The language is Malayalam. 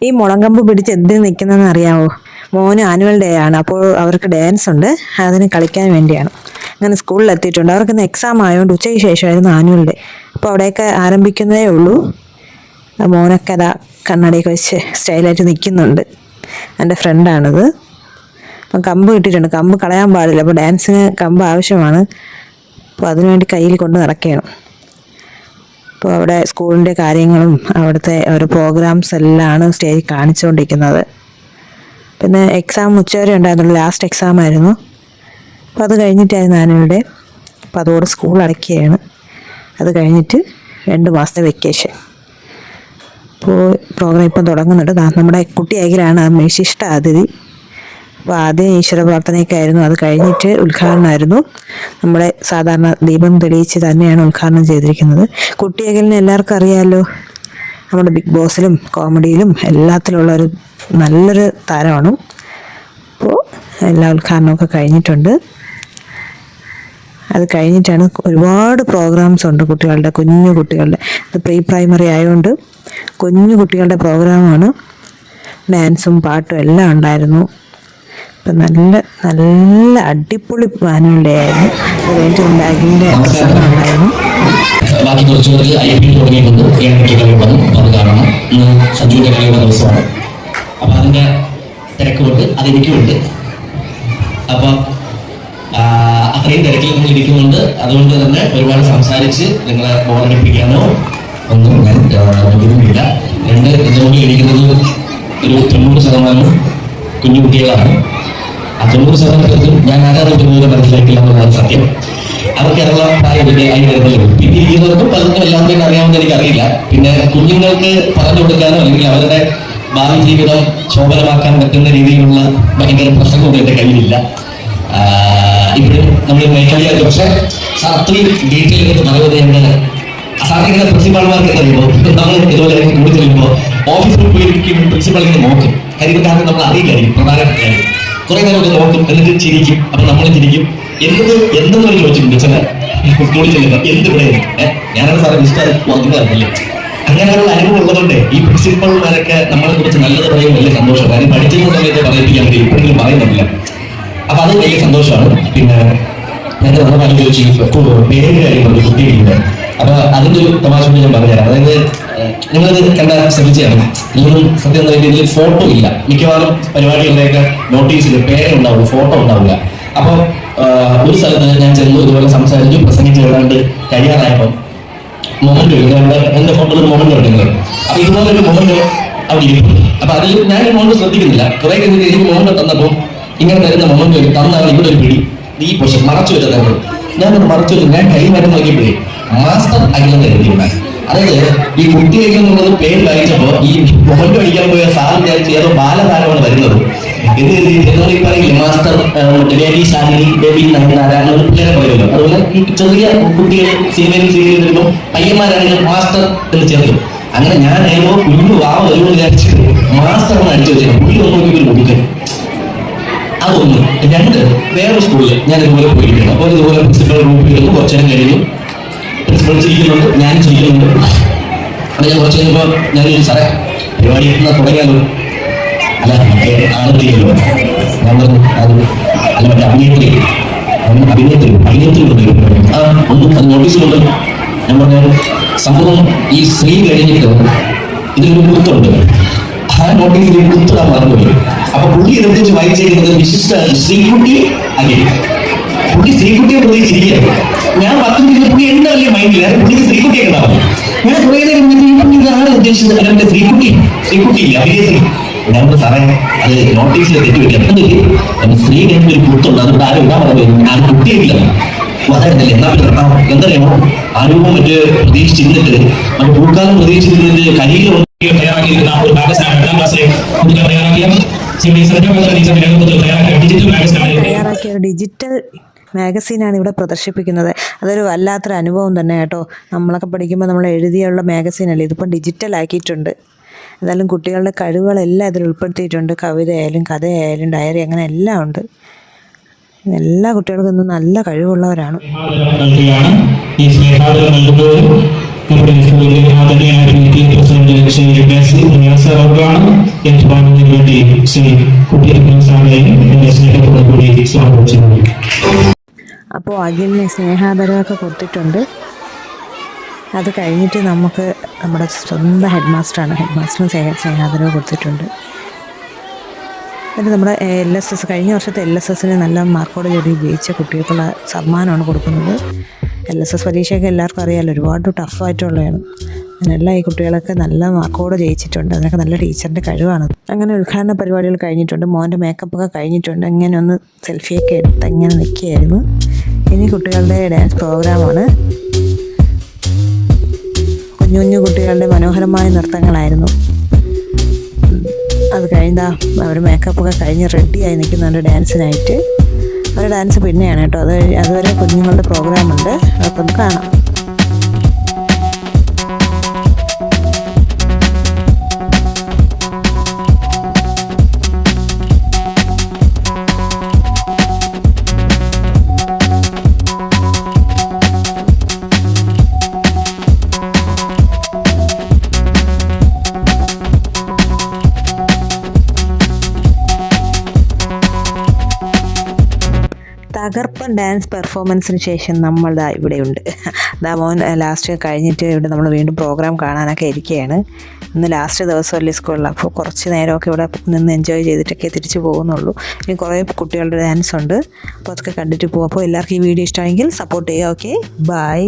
ഈ മുളങ്കമ്പ് പിടിച്ച് എന്തിന് നിൽക്കുന്നതെന്ന് അറിയാമോ? മോന് ആനുവൽ ഡേ ആണ്, അപ്പോൾ അവർക്ക് ഡാൻസ് ഉണ്ട്, അതിന് കളിക്കാൻ വേണ്ടിയാണ്. അങ്ങനെ സ്കൂളിൽ എത്തിയിട്ടുണ്ട്. അവർക്കിന്ന് എക്സാം ആയതുകൊണ്ട് ഉച്ചയ്ക്ക് ശേഷമായിരുന്നു ആനുവൽ ഡേ. അപ്പോൾ അവിടെയൊക്കെ ആരംഭിക്കുന്നതേ ഉള്ളൂ. മോനൊക്കെ അതാ കണ്ണടയൊക്കെ വെച്ച് സ്റ്റൈലായിട്ട് നിൽക്കുന്നുണ്ട്. എൻ്റെ ഫ്രണ്ടാണിത്. അപ്പം കമ്പ് കിട്ടിയിട്ടുണ്ട്. കമ്പ് കളയാൻ പാടില്ല, അപ്പോൾ ഡാൻസിന് കമ്പ് ആവശ്യമാണ്. അപ്പോൾ അതിനുവേണ്ടി കയ്യിൽ കൊണ്ട് നടക്കുകയാണ്. അപ്പോൾ അവിടെ സ്കൂളിൻ്റെ കാര്യങ്ങളും അവിടുത്തെ ഓരോ പ്രോഗ്രാംസ് എല്ലാമാണ് സ്റ്റേജിൽ കാണിച്ചുകൊണ്ടിരിക്കുന്നത്. പിന്നെ എക്സാം ഉച്ചവരെ ഉണ്ടായിരുന്നുള്ളൂ, ലാസ്റ്റ് എക്സാം ആയിരുന്നു. അപ്പോൾ അത് കഴിഞ്ഞിട്ടായിരുന്നു ആനുവൽ ഡേ. അപ്പോൾ അതോടെ സ്കൂൾ അടയ്ക്കുകയാണ്. അത് കഴിഞ്ഞിട്ട് 2 മാസത്തെ വെക്കേഷൻ. അപ്പോൾ പ്രോഗ്രാം ഇപ്പം തുടങ്ങുന്നുണ്ട്. നമ്മുടെ കുട്ടി അയക്കലാണ് വിശിഷ്ട അതിഥി. അപ്പോൾ ആദ്യം ഈശ്വര പ്രാർത്ഥനയൊക്കെ ആയിരുന്നു, അത് കഴിഞ്ഞിട്ട് ഉദ്ഘാടനമായിരുന്നു. നമ്മുടെ സാധാരണ ദീപം തെളിയിച്ച് തന്നെയാണ് ഉദ്ഘാടനം ചെയ്തിരിക്കുന്നത്. കുട്ടിയകലിനെ എല്ലാവർക്കും അറിയാമല്ലോ, നമ്മുടെ ബിഗ് ബോസിലും കോമഡിയിലും എല്ലാത്തിലുള്ള ഒരു നല്ലൊരു താരമാണ്. അപ്പോൾ എല്ലാ ഉദ്ഘാടനമൊക്കെ കഴിഞ്ഞിട്ടുണ്ട്. അത് കഴിഞ്ഞിട്ടാണ് ഒരുപാട് പ്രോഗ്രാംസ് ഉണ്ട് കുട്ടികളുടെ, കുഞ്ഞു കുട്ടികളുടെ. ഇത് പ്രീ പ്രൈമറി ആയതുകൊണ്ട് കുഞ്ഞു കുട്ടികളുടെ പ്രോഗ്രാമാണ്. ഡാൻസും പാട്ടും എല്ലാം ഉണ്ടായിരുന്നു. ഇപ്പം നല്ല നല്ല അടിപൊളി ആനുവൽ ഡേ ആയിരുന്നു. അത് കഴിഞ്ഞിട്ട് ബാഗിൻ്റെ പ്രസംഗം ഉണ്ടായിരുന്നു. ബാക്കി കുറച്ച് പേർക്ക് IPL തുടങ്ങിയിട്ടുണ്ട്. 7:30 കളിയുള്ളത്. അപ്പോൾ അത് കാണണം. ഇന്ന് സഞ്ജുവിൻ്റെ കളിയുള്ള ദിവസമാണ്. അപ്പോൾ അതിൻ്റെ തിരക്കുണ്ട്, അതെനിക്കുമുണ്ട്. അപ്പം അത്രയും തിരക്കിൽ നിങ്ങൾ ഇരിക്കുന്നുണ്ട്. അതുകൊണ്ട് തന്നെ ഒരുപാട് സംസാരിച്ച് നിങ്ങളെ ബോറടിപ്പിക്കാനോ ഒന്നും ഞാൻ ബുദ്ധിമുട്ടില്ല. എൻ്റെ മുന്നിൽ ഇരിക്കുന്നത് ഒരു 90% കുഞ്ഞു കുട്ടികളാണ്. ആ 90% ഞാൻ ആരാധന പോലും മനസ്സിലാക്കില്ല എന്നുള്ളതാണ് സത്യം. അവർക്കെല്ലാം പ്രായത്തിന്റെ ആയി വരുന്നല്ലോ. പിന്നെ ഇരിക്കുന്നവർക്കും പലർക്കും എല്ലാവരെയും അറിയാമെന്ന് എനിക്കറിയില്ല. പിന്നെ കുഞ്ഞുങ്ങൾക്ക് പറഞ്ഞു കൊടുക്കാനോ അല്ലെങ്കിൽ അവരുടെ ഭാവി ജീവിതം ശോഭനമാക്കാൻ പറ്റുന്ന രീതിയിലുള്ള ഭയങ്കര പ്രസംഗമൊന്നും എൻ്റെ കയ്യിലില്ല. ഇപ്പോഴും നമ്മൾ മേഖലയായിട്ട് പക്ഷെ അത്രയും ഡീറ്റെയിൽ ആയിട്ട് പറയുന്നത് എൻ്റെ സാധാരണ പ്രിൻസിപ്പാൾമാർക്ക് അറിയുമ്പോൾ നമ്മൾ ഇതുപോലെ കൂടി ചെല്ലുമ്പോൾ ഓഫീസിൽ പോയിരിക്കും പ്രിൻസിപ്പാൾ ഇങ്ങനെ നോക്കും. കാര്യം കാരണം നമ്മൾ അറിയില്ലായിരിക്കും പ്രധാനപ്പെട്ട കാര്യം. കുറെ നേരമൊക്കെ നോക്കും, എന്നിട്ട് ചിരിക്കും. അപ്പൊ നമ്മൾ ചിരിക്കും. എന്തെന്ന് ചോദിച്ചിട്ടുണ്ട് ചില സ്കൂളിൽ ചെല്ലുമ്പോൾ എന്തിവിടെ ഞാനാണ് സാറെ ഇഷ്ടമായിരുന്നില്ലേ. അങ്ങനെയുള്ള അനുഭവം ഉള്ളതുകൊണ്ട് ഈ പ്രിൻസിപ്പൾമാരൊക്കെ നമ്മളെ കുറിച്ച് നല്ലത് പറയും വലിയ സന്തോഷം. കാര്യം പഠിച്ചിരുന്ന സമയത്ത് പറയിപ്പിക്കാൻ വേണ്ടി ഇപ്പോഴെങ്കിലും പറയുന്നില്ല. അപ്പൊ അത് വലിയ സന്തോഷമാണ്. പിന്നെ ഞാൻ നമ്മൾ ചോദിച്ചു പേര് കാര്യങ്ങളുണ്ട് കുട്ടികളുണ്ട്. അപ്പൊ അതിന്റെ ഒരു തമാശ ഞാൻ പറഞ്ഞുതരാം. അതായത് നിങ്ങളത് കണ്ട ശ്രമിച്ചാണ്. നിങ്ങളും സത്യം പറയുന്നത് ഇതിൽ ഫോട്ടോ ഇല്ല. മിക്കവാറും പരിപാടികളുടെയൊക്കെ നോട്ടീസിൽ പേരേ ഉണ്ടാവുള്ളൂ, ഫോട്ടോ ഉണ്ടാവില്ല. അപ്പോൾ ഒരു സ്ഥലത്ത് ഞാൻ ചെന്നു ഇതുപോലെ സംസാരിച്ചു, പ്രസംഗിച്ച് ഏതാണ്ട് കഴിയാറായപ്പോൾ മൊമെന്റ് എന്റെ ഫോട്ടോയിൽ ഒരു മൊമെന്റ് ഉണ്ട്. അപ്പൊ ഇതുപോലൊരു മൊമെന്റ് അവിടെ ഇരിക്കുന്നു. അപ്പൊ അതിൽ ഞാൻ ഈ മൊമെന്റ് ശ്രദ്ധിക്കുന്നില്ല. കുറെ കഴിഞ്ഞിട്ട് എനിക്ക് മൊമെന്റ് തന്നപ്പോൾ ഇങ്ങനെ തരുന്ന മൊമെന്റ് തന്നാൽ ഇവിടെ ഒരു പിടി ഈ പൊഷൻ മറച്ചു വെച്ചത്. ഞാൻ മറച്ചു വെച്ചു. ഞാൻ കൈ മരം നോക്കിയപ്പോഴേ മാസ്റ്റർ അഖിലം എഴുതിയുണ്ടായി. അതായത് ഈ കുട്ടികൾക്ക് എന്നുള്ളത് പേര് വായിച്ചപ്പോ ഈ മൊമെന്റ് പഠിക്കാൻ പോയ സാർ വിചാരിച്ച് ഏതോ ബാലതാരമാണ് വരുന്നത് എന്ന് ഈ പറയില്ലേ master baby Shalini, baby Nayanthara പിള്ളേരെ പറയുമല്ലോ. അതുപോലെ ഈ ചെറിയ കുട്ടികൾ സിനിമയിൽ വരുമ്പോൾ പയ്യന്മാരാണെങ്കിൽ മാസ്റ്റർ എന്ന് ചേർത്തു. അങ്ങനെ ഞാൻ ഏതോ കുഞ്ഞു വാവ വരുമെന്ന് വിചാരിച്ച് മാസ്റ്റർ എന്ന് അടിച്ചു വെച്ചാൽ പുള്ളി നോക്കി കൊടുക്കും. അതൊന്ന്. 2, വേറൊരു സ്കൂളിൽ ഞാൻ ഇതുപോലെ പോയിരിക്കുന്നു. അപ്പോൾ ഇതുപോലെ പ്രിൻസിപ്പൽ റൂമിൽ ഇരുന്ന് കുറച്ചു നേരം കഴിഞ്ഞു. പ്രിൻസിപ്പൾ ചിരിക്കുന്നുണ്ട്, ഞാനും ചിരിക്കുന്നുണ്ട്. അപ്പോൾ ഞാൻ കുറച്ച് കഴിഞ്ഞപ്പോൾ ഞാൻ സാറേ പരിപാടി തുടങ്ങിയാലോ. അല്ല ആളെത്തിയല്ലോ. ഞാൻ പറഞ്ഞു അത് അല്ല മറ്റേ അഭിനേത്രി ഒന്നും അത് നോട്ടീസിലുണ്ട്. ഞാൻ പറഞ്ഞ സംഭവം ഈ സ്ത്രീ കഴിഞ്ഞിട്ട് ഇതിലൊരു കുത്തുണ്ട്. ആ നോട്ടീസിൽ കുത്തിടാൻ മറന്നുപോയി. അപ്പൊ പുള്ളി എഴുതിച്ച് വായിച്ചിരിക്കുന്നത് വിശിഷ്ട ശ്രീകുട്ടി അഖിൽ. പുള്ളി ശ്രീകുട്ടിയെ പ്രതീക്ഷിച്ചിരിക്കുകയാണ്. ഞാൻ 10 മിനിറ്റ് പുള്ളി എന്റെ വലിയ മൈൻഡില്ല, പുള്ളിക്ക് ശ്രീകുട്ടിയെ ഉണ്ടാവും. ഞാൻ കുറെ നേരം ഇതാണ് ഉദ്ദേശിച്ചത്. അല്ലെ ശ്രീകുട്ടി ഇല്ല അഭിനേത്രി. ഞാൻ സാറേ അത് നോട്ടീസിൽ തെറ്റുപറ്റില്ല. സ്ത്രീ കഴിഞ്ഞ ഒരു കുത്തുണ്ട്, അതിവിടെ ആരും ഇടാൻ പറഞ്ഞു. ഞാൻ കുട്ടിയില്ല അതായിരുന്നില്ല. എന്നാ പിന്നെ എന്തറിയാമോ ആരൂപം മറ്റ് പ്രതീക്ഷിച്ചിരുന്നിട്ട് നമ്മൾ പൂക്കാലം പ്രതീക്ഷിച്ചിരുന്നിട്ട് കരിയിൽ തയ്യാറാക്കിയിരിക്കുന്ന ഒരു മാഗസിനാണ് 8ാം ക്ലാസ്സിലെ കുട്ടികൾ തയ്യാറാക്കിയ ഡിജിറ്റൽ മാഗസീനാണ് ഇവിടെ പ്രദർശിപ്പിക്കുന്നത്. അതൊരു വല്ലാത്തൊരു അനുഭവം തന്നെ കേട്ടോ. നമ്മളൊക്കെ പഠിക്കുമ്പോൾ നമ്മൾ എഴുതിയുള്ള മാഗസീനല്ലേ, ഇതിപ്പം ഡിജിറ്റൽ ആക്കിയിട്ടുണ്ട്. എന്തായാലും കുട്ടികളുടെ കഴിവുകളെല്ലാം ഇതിൽ ഉൾപ്പെടുത്തിയിട്ടുണ്ട്. കവിതയായാലും കഥയായാലും ഡയറി അങ്ങനെ എല്ലാം ഉണ്ട്. എല്ലാ കുട്ടികൾക്കും ഇന്ന് നല്ല കഴിവുള്ളവരാണ്. നമ്മുടെ സ്കൂളിലെ ആദരണീയനായ പ്രസിഡന്റ് ഏറ്റുവാങ്ങുന്നതിന് വേണ്ടി ശ്രീ കുട്ടിയപ്പൻ സാറിനെയും എന്റെ സ്നേഹത്തോടു കൂടി സ്വാഗതം ചെയ്യുന്നു. അപ്പോൾ അഖിലിനെ സ്നേഹാദരവൊക്കെ കൊടുത്തിട്ടുണ്ട്. അത് കഴിഞ്ഞിട്ട് നമുക്ക് നമ്മുടെ സ്വന്തം ഹെഡ് മാസ്റ്ററിന് സ്നേഹാദരവ് കൊടുത്തിട്ടുണ്ട്. എന്നിട്ട് നമ്മുടെ LSS കഴിഞ്ഞ വർഷത്തെ LSSന് നല്ല മാർക്കോട് കൂടി ജയിച്ച കുട്ടികൾക്കുള്ള സമ്മാനമാണ് കൊടുക്കുന്നത്. LSS പരീക്ഷയൊക്കെ എല്ലാവർക്കും അറിയാമല്ലോ, ഒരുപാട് ടഫായിട്ടുള്ളതാണ്. അങ്ങനെയുള്ള ഈ കുട്ടികളൊക്കെ നല്ല മാർക്കോട് ജയിച്ചിട്ടുണ്ട്. അതിനൊക്കെ നല്ല ടീച്ചറിൻ്റെ കഴിവാണ്. അങ്ങനെ ഉദ്ഘാടന പരിപാടികൾ കഴിഞ്ഞിട്ടുണ്ട്. മോൻ്റെ മേക്കപ്പൊക്കെ കഴിഞ്ഞിട്ടുണ്ട്. അങ്ങനെ ഒന്ന് സെൽഫിയൊക്കെ എടുത്ത് ഇങ്ങനെ നിൽക്കുകയായിരുന്നു. ഇനി കുട്ടികളുടെ ഡാൻസ് പ്രോഗ്രാമാണ്. കുഞ്ഞു കുട്ടികളുടെ മനോഹരമായ നൃത്തങ്ങളായിരുന്നു. അത് കഴിഞ്ഞാൽ അവർ മേക്കപ്പൊക്കെ കഴിഞ്ഞ് റെഡിയായി നിൽക്കുന്നുണ്ട് ഡാൻസിനായിട്ട്. അവരുടെ ഡാൻസ് പിന്നെയാണ് കേട്ടോ. അതുവരെ കുഞ്ഞുങ്ങളുടെ പ്രോഗ്രാമുണ്ട്, അതൊക്കെ ഒന്ന് കാണാം. തകർപ്പൻ ഡാൻസ് പെർഫോമൻസിന് ശേഷം നമ്മൾ ഇവിടെയുണ്ട്. മോൻ ലാസ്റ്റ് കഴിഞ്ഞിട്ട് ഇവിടെ നമ്മൾ വീണ്ടും പ്രോഗ്രാം കാണാനൊക്കെ ഇരിക്കുകയാണ്. ഇന്ന് ലാസ്റ്റ് ദിവസമല്ലേ സ്കൂളിൽ, അപ്പോൾ കുറച്ച് നേരമൊക്കെ ഇവിടെ നിന്ന് എൻജോയ് ചെയ്തിട്ടൊക്കെ തിരിച്ചു പോകുന്നുള്ളൂ. ഇനി കുറേ കുട്ടികളുടെ ഡാൻസ് ഉണ്ട്, അപ്പോൾ അതൊക്കെ കണ്ടിട്ട് പോകും. അപ്പോൾ എല്ലാവർക്കും ഈ വീഡിയോ ഇഷ്ടമായെങ്കിൽ സപ്പോർട്ട് ചെയ്യുക. Okay, by.